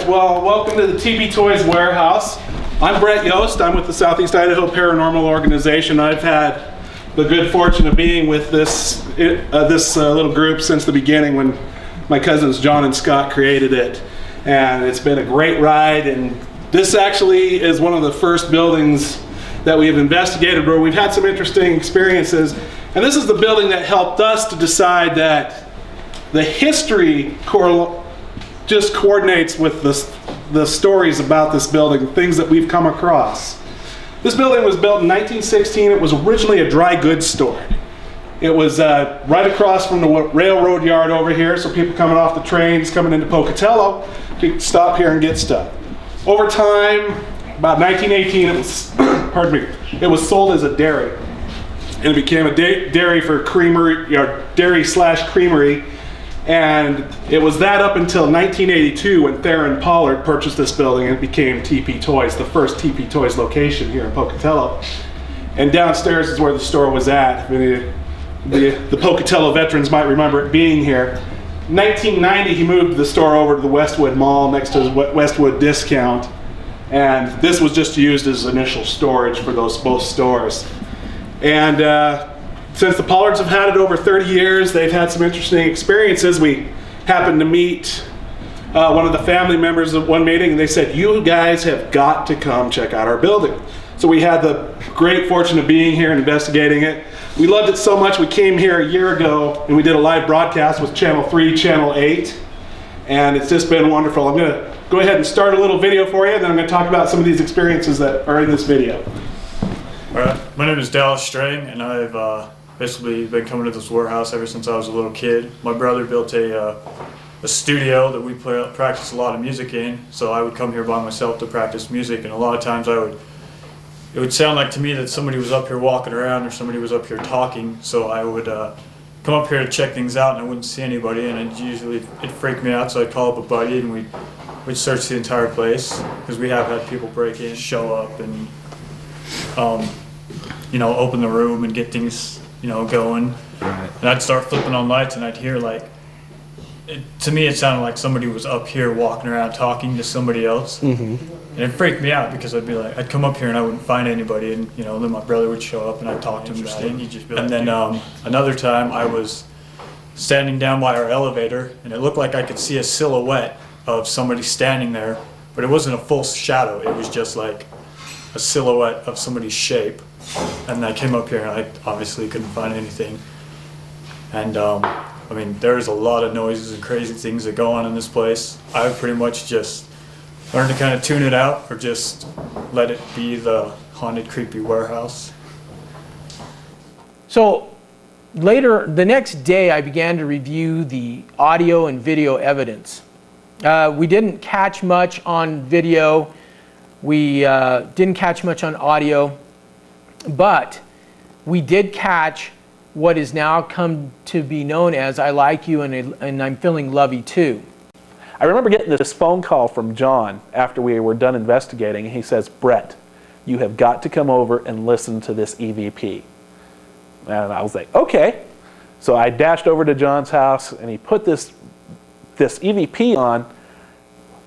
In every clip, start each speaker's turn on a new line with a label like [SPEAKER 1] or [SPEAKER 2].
[SPEAKER 1] Well, welcome to the Teepee Toys Warehouse. I'm Brett Yost. I'm with the Southeast Idaho Paranormal Organization. I've had the good fortune of being with this little group since the beginning when my cousins John and Scott created it. And it's been a great ride, and this actually is one of the first buildings that we have investigated where we've had some interesting experiences. And this is the building that helped us to decide that the history just coordinates with the stories about this building, things that we've come across. This building was built in 1916. It was originally a dry goods store. It was right across from the railroad yard over here, so people coming off the trains, coming into Pocatello, could stop here and get stuff. Over time, about 1918, it was, pardon me, it was sold as a dairy. And it became a dairy for creamery, dairy/creamery. And it was that up until 1982 when Theron Pollard purchased this building and it became Teepee Toys, the first Teepee Toys location here in Pocatello. And downstairs is where the store was at. The Pocatello veterans might remember it being here. 1990, he moved the store over to the Westwood Mall next to Westwood Discount. And this was just used as initial storage for those both stores. And since the Pollards have had it over 30 years, they've had some interesting experiences. We happened to meet one of the family members at one meeting, and they said, "You guys have got to come check out our building." So we had the great fortune of being here and investigating it. We loved it so much we came here a year ago and we did a live broadcast with Channel 3, Channel 8, and it's just been wonderful. I'm going to go ahead and start a little video for you, and then I'm going to talk about some of these experiences that are in this video.
[SPEAKER 2] All right, my name is Dallas Strang, and I've basically been coming to this warehouse ever since I was a little kid. My brother built a studio that we practice a lot of music in, so I would come here by myself to practice music, and a lot of times it would sound like to me that somebody was up here walking around or somebody was up here talking, so I would come up here to check things out and I wouldn't see anybody, and it'd freak me out, so I'd call up a buddy and we'd search the entire place, because we have had people break in, show up, and open the room and get things going. Right. And I'd start flipping on lights and I'd hear to me it sounded like somebody was up here walking around talking to somebody else. Mm-hmm. And it freaked me out because I'd come up here and I wouldn't find anybody, and then my brother would show up and I'd talk to him about it. And then another time I was standing down by our elevator and it looked like I could see a silhouette of somebody standing there, but it wasn't a full shadow, it was just like a silhouette of somebody's shape. And I came up here and I obviously couldn't find anything. And there's a lot of noises and crazy things that go on in this place. I pretty much just learned to kind of tune it out, or just let it be the haunted, creepy warehouse.
[SPEAKER 3] So later, the next day, I began to review the audio and video evidence. We didn't catch much on video. We didn't catch much on audio. But we did catch what is now come to be known as "I like you and I'm feeling lovey too."
[SPEAKER 4] I remember getting this phone call from John after we were done investigating. He says, "Brett, you have got to come over and listen to this EVP." And I was like, okay. So I dashed over to John's house and he put this EVP on.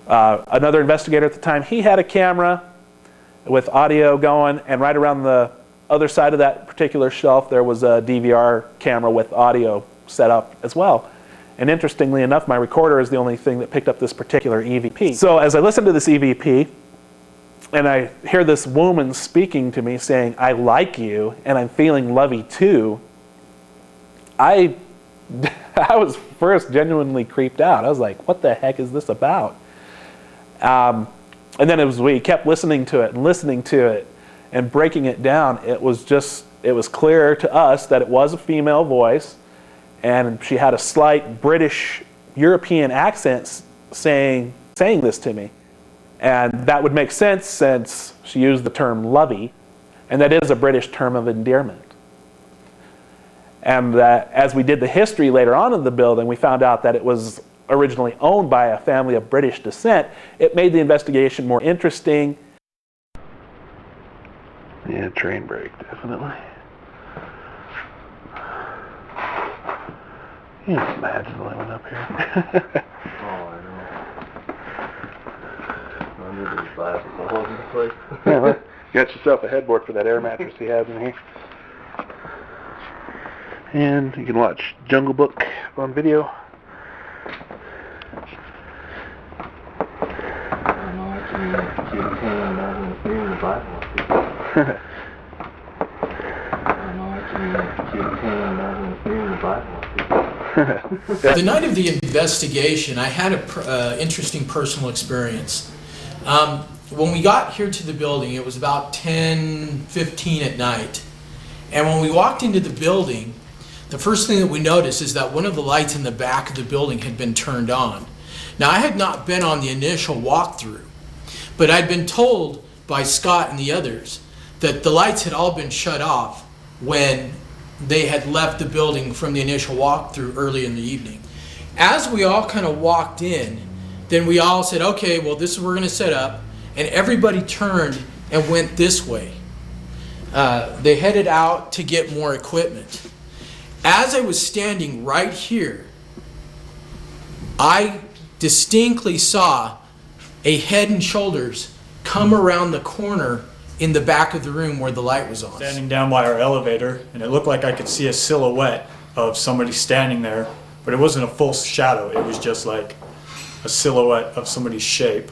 [SPEAKER 4] Another investigator at the time, he had a camera with audio going, and right around the other side of that particular shelf there was a DVR camera with audio set up as well. And interestingly enough, my recorder is the only thing that picked up this particular EVP. So as I listened to this EVP and I hear this woman speaking to me saying, "I like you and I'm feeling lovey too," I was first genuinely creeped out. I was like, what the heck is this about? And then as we kept listening to it and breaking it down, it was clear to us that it was a female voice, and she had a slight British European accent saying this to me. And that would make sense since she used the term lovey, and that is a British term of endearment. And as we did the history later on in the building, we found out that it was originally owned by a family of British descent. It made the investigation more interesting.
[SPEAKER 5] Yeah, train brake, definitely. Can you imagine when I went up here?
[SPEAKER 6] Oh, I know.
[SPEAKER 5] Yeah, well, got yourself a headboard for that air mattress he has in here. And you can watch Jungle Book on video.
[SPEAKER 3] The night of the investigation, I had an interesting personal experience. When we got here to the building, it was about 10:15 at night. And when we walked into the building, the first thing that we noticed is that one of the lights in the back of the building had been turned on. Now, I had not been on the initial walkthrough, but I'd been told by Scott and the others that the lights had all been shut off when they had left the building from the initial walkthrough early in the evening. As we all kind of walked in, then we all said, okay, well, this is what we're going to set up, and everybody turned and went this way. They headed out to get more equipment. As I was standing right here, I distinctly saw a head and shoulders come around the corner in the back of the room where the light was on.
[SPEAKER 2] Standing down by our elevator, and it looked like I could see a silhouette of somebody standing there, but it wasn't a full shadow. It was just like a silhouette of somebody's shape.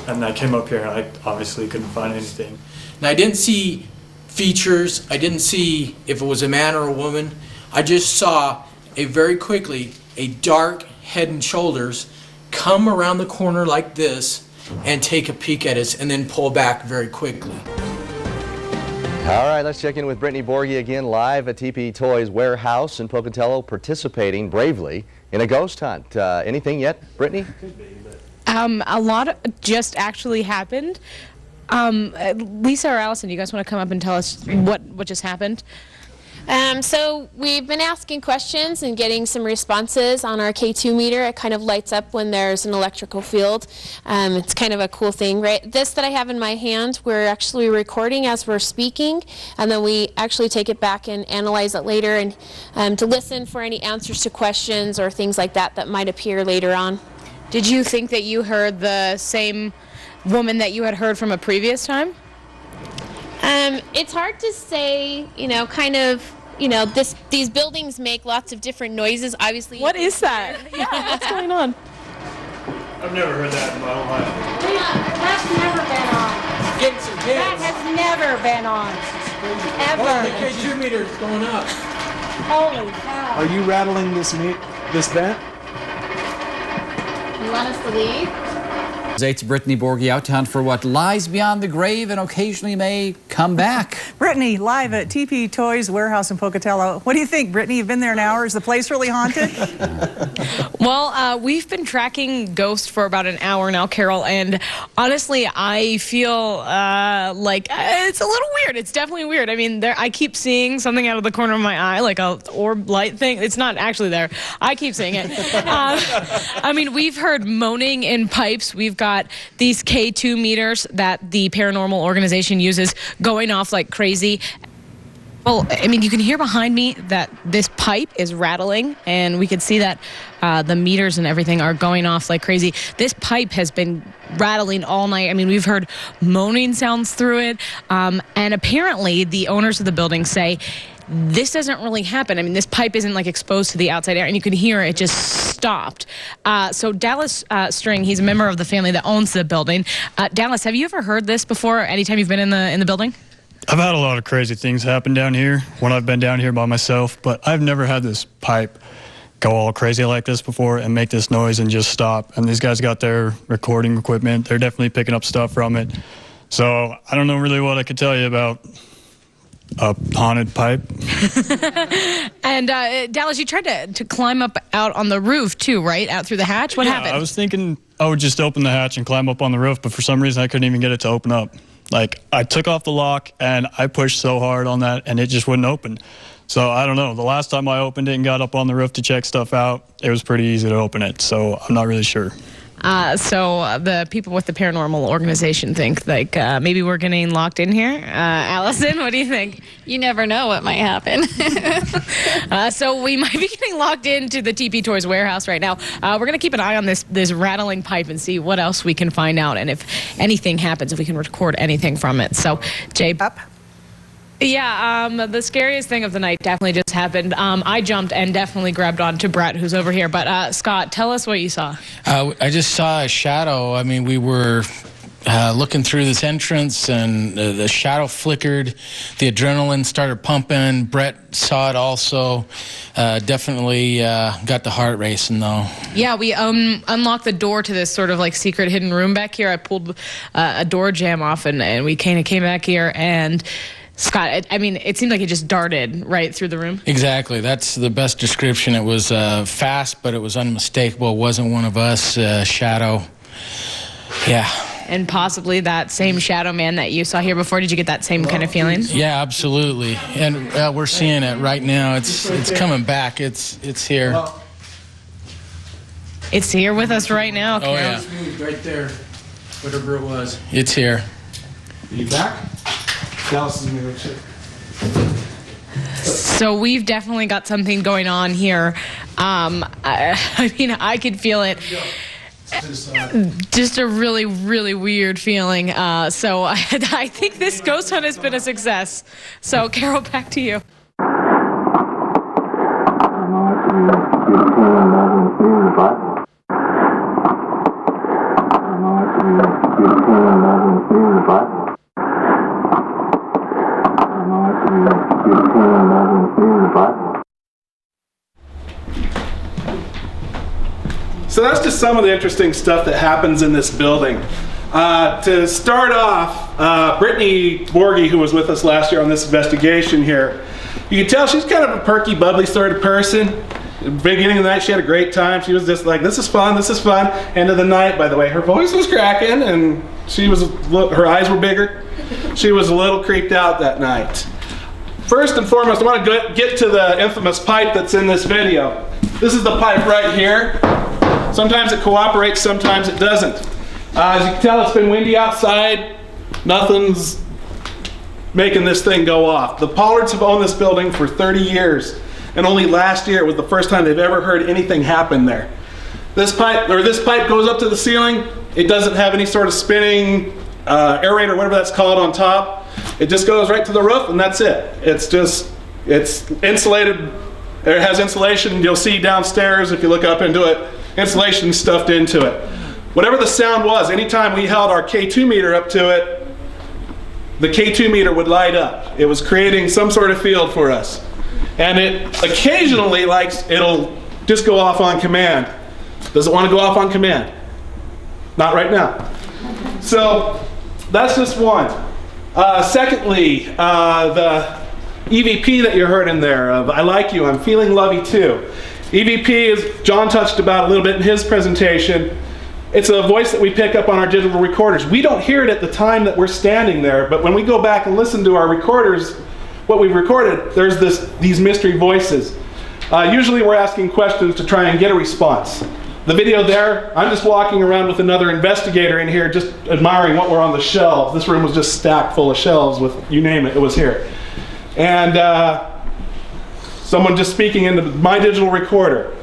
[SPEAKER 2] And I came up here and I obviously couldn't find anything.
[SPEAKER 3] Now, I didn't see features. I didn't see if it was a man or a woman. I just saw very quickly a dark head and shoulders come around the corner like this and take a peek at us and then pull back very quickly.
[SPEAKER 6] All right, let's check in with Brittany Borgie again, live at Teepee Toys Warehouse in Pocatello, participating bravely in a ghost hunt. Anything yet, Brittany?
[SPEAKER 7] A lot just actually happened. Lisa or Allison, do you guys want to come up and tell us what just happened?
[SPEAKER 8] So we've been asking questions and getting some responses on our K2 meter. It kind of lights up when there's an electrical field. It's kind of a cool thing, right? This that I have in my hand, we're actually recording as we're speaking, and then we actually take it back and analyze it later and to listen for any answers to questions or things like that that might appear later on.
[SPEAKER 7] Did you think that you heard the same woman that you had heard from a previous time?
[SPEAKER 8] It's hard to say, kind of, these buildings make lots of different noises, obviously.
[SPEAKER 7] What is that? Yeah, what's going on?
[SPEAKER 2] I've never heard that in my whole life.
[SPEAKER 9] That's never been on.
[SPEAKER 3] Get some hits.
[SPEAKER 9] That has never been on.
[SPEAKER 3] Oh, the
[SPEAKER 9] Ever.
[SPEAKER 3] K2 meter is going up.
[SPEAKER 9] Holy cow.
[SPEAKER 10] Are you rattling this vent?
[SPEAKER 8] You want us to leave?
[SPEAKER 11] It's Brittany Borgie out to hunt for what lies beyond the grave and occasionally may come back.
[SPEAKER 12] Brittany, live at Teepee Toys Warehouse in Pocatello. What do you think, Brittany? You've been there an hour. Is the place really haunted?
[SPEAKER 7] Well, we've been tracking ghosts for about an hour now, Carol, and honestly, I feel like it's a little weird. It's definitely weird. I mean, I keep seeing something out of the corner of my eye, like a orb light thing. It's not actually there. I keep seeing it. I mean, we've heard moaning in pipes. We've got these K2 meters that the paranormal organization uses going off like crazy. Well, I mean, you can hear behind me that this pipe is rattling, and we can see that the meters and everything are going off like crazy. This pipe has been rattling all night. I mean, we've heard moaning sounds through it, and apparently the owners of the building say this doesn't really happen. I mean, this pipe isn't like exposed to the outside air, and you can hear it just stopped. So Dallas String, he's a member of the family that owns the building. Dallas, have you ever heard this before? Anytime you've been in the building?
[SPEAKER 2] I've had a lot of crazy things happen down here when I've been down here by myself, but I've never had this pipe go all crazy like this before and make this noise and just stop. And these guys got their recording equipment. They're definitely picking up stuff from it. So I don't know really what I could tell you about a haunted pipe.
[SPEAKER 7] And Dallas, you tried to climb up out on the roof too, right? Out through the hatch? What happened?
[SPEAKER 2] I was thinking I would just open the hatch and climb up on the roof, but for some reason I couldn't even get it to open up. Like, I took off the lock and I pushed so hard on that and it just wouldn't open. So I don't know. The last time I opened it and got up on the roof to check stuff out, it was pretty easy to open it. So I'm not really sure.
[SPEAKER 7] So the people with the paranormal organization think like maybe we're getting locked in here. Allison, what do you think?
[SPEAKER 13] You never know what might happen.
[SPEAKER 7] So we might be getting locked into the Teepee Toys warehouse right now. We're going to keep an eye on this rattling pipe and see what else we can find out, and if anything happens, if we can record anything from it. So, Jay.
[SPEAKER 12] Up.
[SPEAKER 7] Yeah, the scariest thing of the night definitely just happened. I jumped and definitely grabbed on to Brett, who's over here. But Scott, tell us what you saw.
[SPEAKER 14] I just saw a shadow. I mean, we were looking through this entrance, and the shadow flickered. The adrenaline started pumping. Brett saw it also. Definitely got the heart racing, though.
[SPEAKER 7] Yeah, we unlocked the door to this sort of like secret hidden room back here. I pulled a door jamb off, and we kind of came back here, and Scott, I mean, it seemed like it just darted right through the room.
[SPEAKER 14] Exactly. That's the best description. It was fast, but it was unmistakable. It wasn't one of us. Shadow. Yeah.
[SPEAKER 7] And possibly that same shadow man that you saw here before. Did you get that same kind of feeling?
[SPEAKER 14] Yeah, absolutely. And we're seeing it right now. It's coming back. It's here.
[SPEAKER 7] It's here with us right now.
[SPEAKER 14] Oh, yeah.
[SPEAKER 3] Right there, whatever it was.
[SPEAKER 14] It's here.
[SPEAKER 1] Are you back? Dallas is moving shit.
[SPEAKER 7] So we've definitely got something going on here. I mean, I could feel it. Just a really, really weird feeling. So I think this ghost hunt has been a success. So Carol, back to you.
[SPEAKER 1] So that's just some of the interesting stuff that happens in this building. To start off, Brittany Borgie, who was with us last year on this investigation here, you can tell she's kind of a perky, bubbly sort of person. At the beginning of the night, she had a great time. She was just like, this is fun, this is fun. End of the night, by the way, her voice was cracking, and her eyes were bigger. She was a little creeped out that night. First and foremost, I want to get to the infamous pipe that's in this video. This is the pipe right here. Sometimes it cooperates, sometimes it doesn't. As you can tell, it's been windy outside. Nothing's making this thing go off. The Pollards have owned this building for 30 years, and only last year it was the first time they've ever heard anything happen there. This pipe goes up to the ceiling. It doesn't have any sort of spinning aerator, whatever that's called, on top. It just goes right to the roof, and that's it. It's insulated. It has insulation. You'll see downstairs if you look up into it. Insulation stuffed into it. Whatever the sound was, anytime we held our K2 meter up to it, the K2 meter would light up. It was creating some sort of field for us. And it occasionally it'll just go off on command. Does it want to go off on command? Not right now. So that's just one. Secondly, the EVP that you heard in there of I like you, I'm feeling lovey too. EVP, as John touched about a little bit in his presentation, it's a voice that we pick up on our digital recorders. We don't hear it at the time that we're standing there, but when we go back and listen to our recorders, what we've recorded, there's these mystery voices. Usually we're asking questions to try and get a response. The video there, I'm just walking around with another investigator in here just admiring what were on the shelves. This room was just stacked full of shelves with, you name it, it was here. And someone just speaking into my digital recorder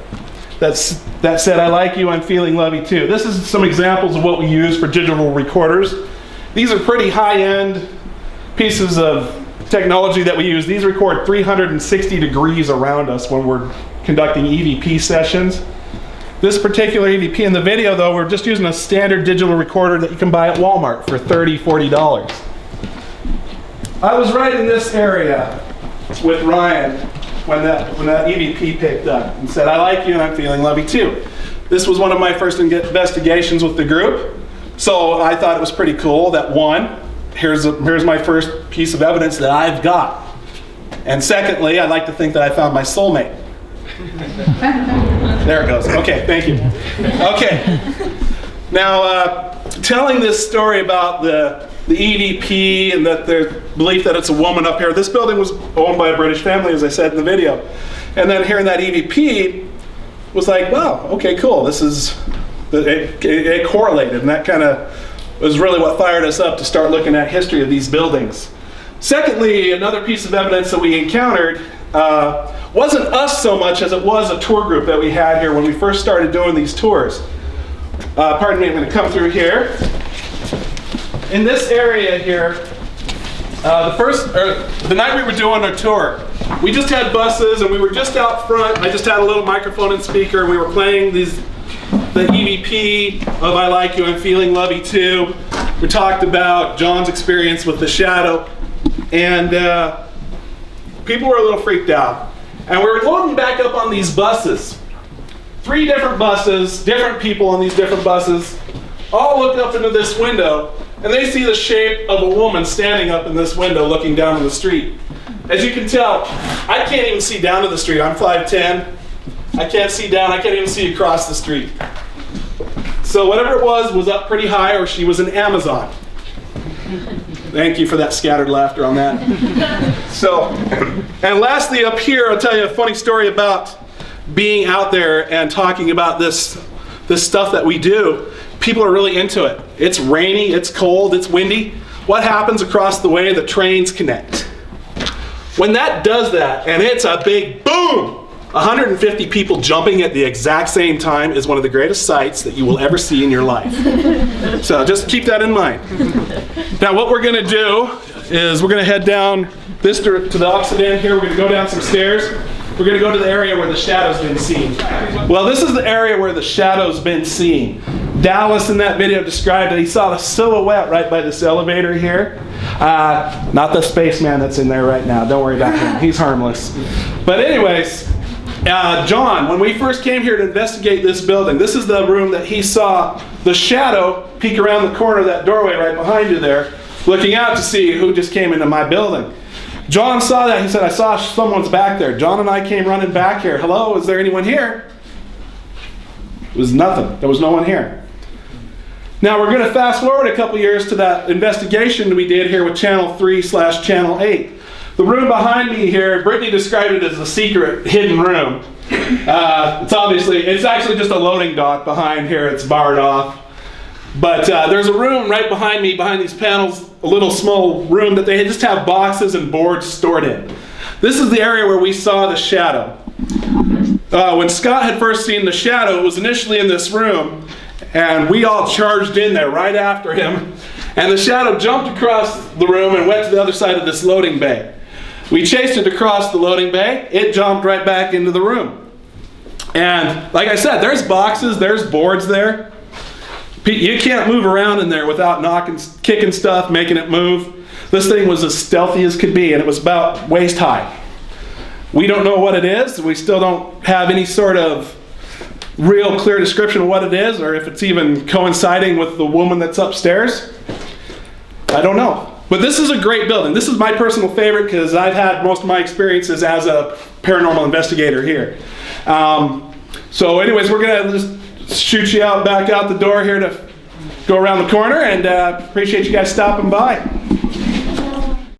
[SPEAKER 1] that said, I like you, I'm feeling lovey too. This is some examples of what we use for digital recorders. These are pretty high-end pieces of technology that we use. These record 360 degrees around us when we're conducting EVP sessions. This particular EVP in the video, though, we're just using a standard digital recorder that you can buy at Walmart for $30, $40. I was right in this area with Ryan when that EVP picked up and said, I like you and I'm feeling lovey too. This was one of my first investigations with the group, so I thought it was pretty cool that one, here's my first piece of evidence that I've got. And secondly, I'd like to think that I found my soulmate. There it goes. Okay, thank you. Okay. Now, telling this story about the EVP and that their belief that it's a woman up here. This building was owned by a British family, as I said in the video. And then hearing that EVP was like, wow, okay, cool. This is It correlated, and that kind of was really what fired us up to start looking at history of these buildings. Secondly, another piece of evidence that we encountered wasn't us so much as it was a tour group that we had here when we first started doing these tours. Pardon me, I'm going to come through here. In this area here, the night we were doing our tour, we just had buses and we were just out front. I just had a little microphone and speaker, and we were playing the EVP of I Like You, I'm Feeling Lovey Too. We talked about John's experience with the shadow, and people were a little freaked out. And we were loading back up on these buses. 3 different buses, different people on these different buses, all look up into this window, and they see the shape of a woman standing up in this window looking down on the street. As you can tell, I can't even see down to the street. I'm 5'10". I can't see down. I can't even see across the street. So whatever it was up pretty high, or she was an Amazon. Thank you for that scattered laughter on that. So, and lastly up here, I'll tell you a funny story about being out there and talking about this stuff that we do. People are really into it. It's rainy, it's cold, it's windy. What happens across the way? The trains connect. When that does that, and it's a big boom, 150 people jumping at the exact same time is one of the greatest sights that you will ever see in your life. So just keep that in mind. Now what we're going to do is we're going to head down this to the opposite end here. We're going to go down some stairs. We're going to go to the area where the shadow's been seen. Well, this is the area where the shadow's been seen. Dallas in that video described that he saw the silhouette right by this elevator here. Not the spaceman that's in there right now. Don't worry about him. He's harmless. But anyways, John, when we first came here to investigate this building, this is the room that he saw the shadow peek around the corner of that doorway right behind you there, looking out to see who just came into my building. John saw that. He said, I saw someone's back there. John and I came running back here. Hello, is there anyone here? It was nothing. There was no one here. Now we're going to fast forward a couple years to that investigation we did here with Channel 3/Channel 8. The room behind me here, Brittany described it as a secret hidden room. It's actually just a loading dock behind here. It's barred off. But there's a room right behind me, behind these panels, a little small room that they just have boxes and boards stored in. This is the area where we saw the shadow. When Scott had first seen the shadow, it was initially in this room, and we all charged in there right after him. And the shadow jumped across the room and went to the other side of this loading bay. We chased it across the loading bay. It jumped right back into the room. And like I said, there's boxes, there's boards there. You can't move around in there without knocking, kicking stuff, making it move. This thing was as stealthy as could be, and it was about waist high. We don't know what it is. We still don't have any sort of real clear description of what it is, or if it's even coinciding with the woman that's upstairs. I don't know. But this is a great building. This is my personal favorite because I've had most of my experiences as a paranormal investigator here. So anyways, we're going to just shoot you out back out the door here to go around the corner, and appreciate you guys stopping by.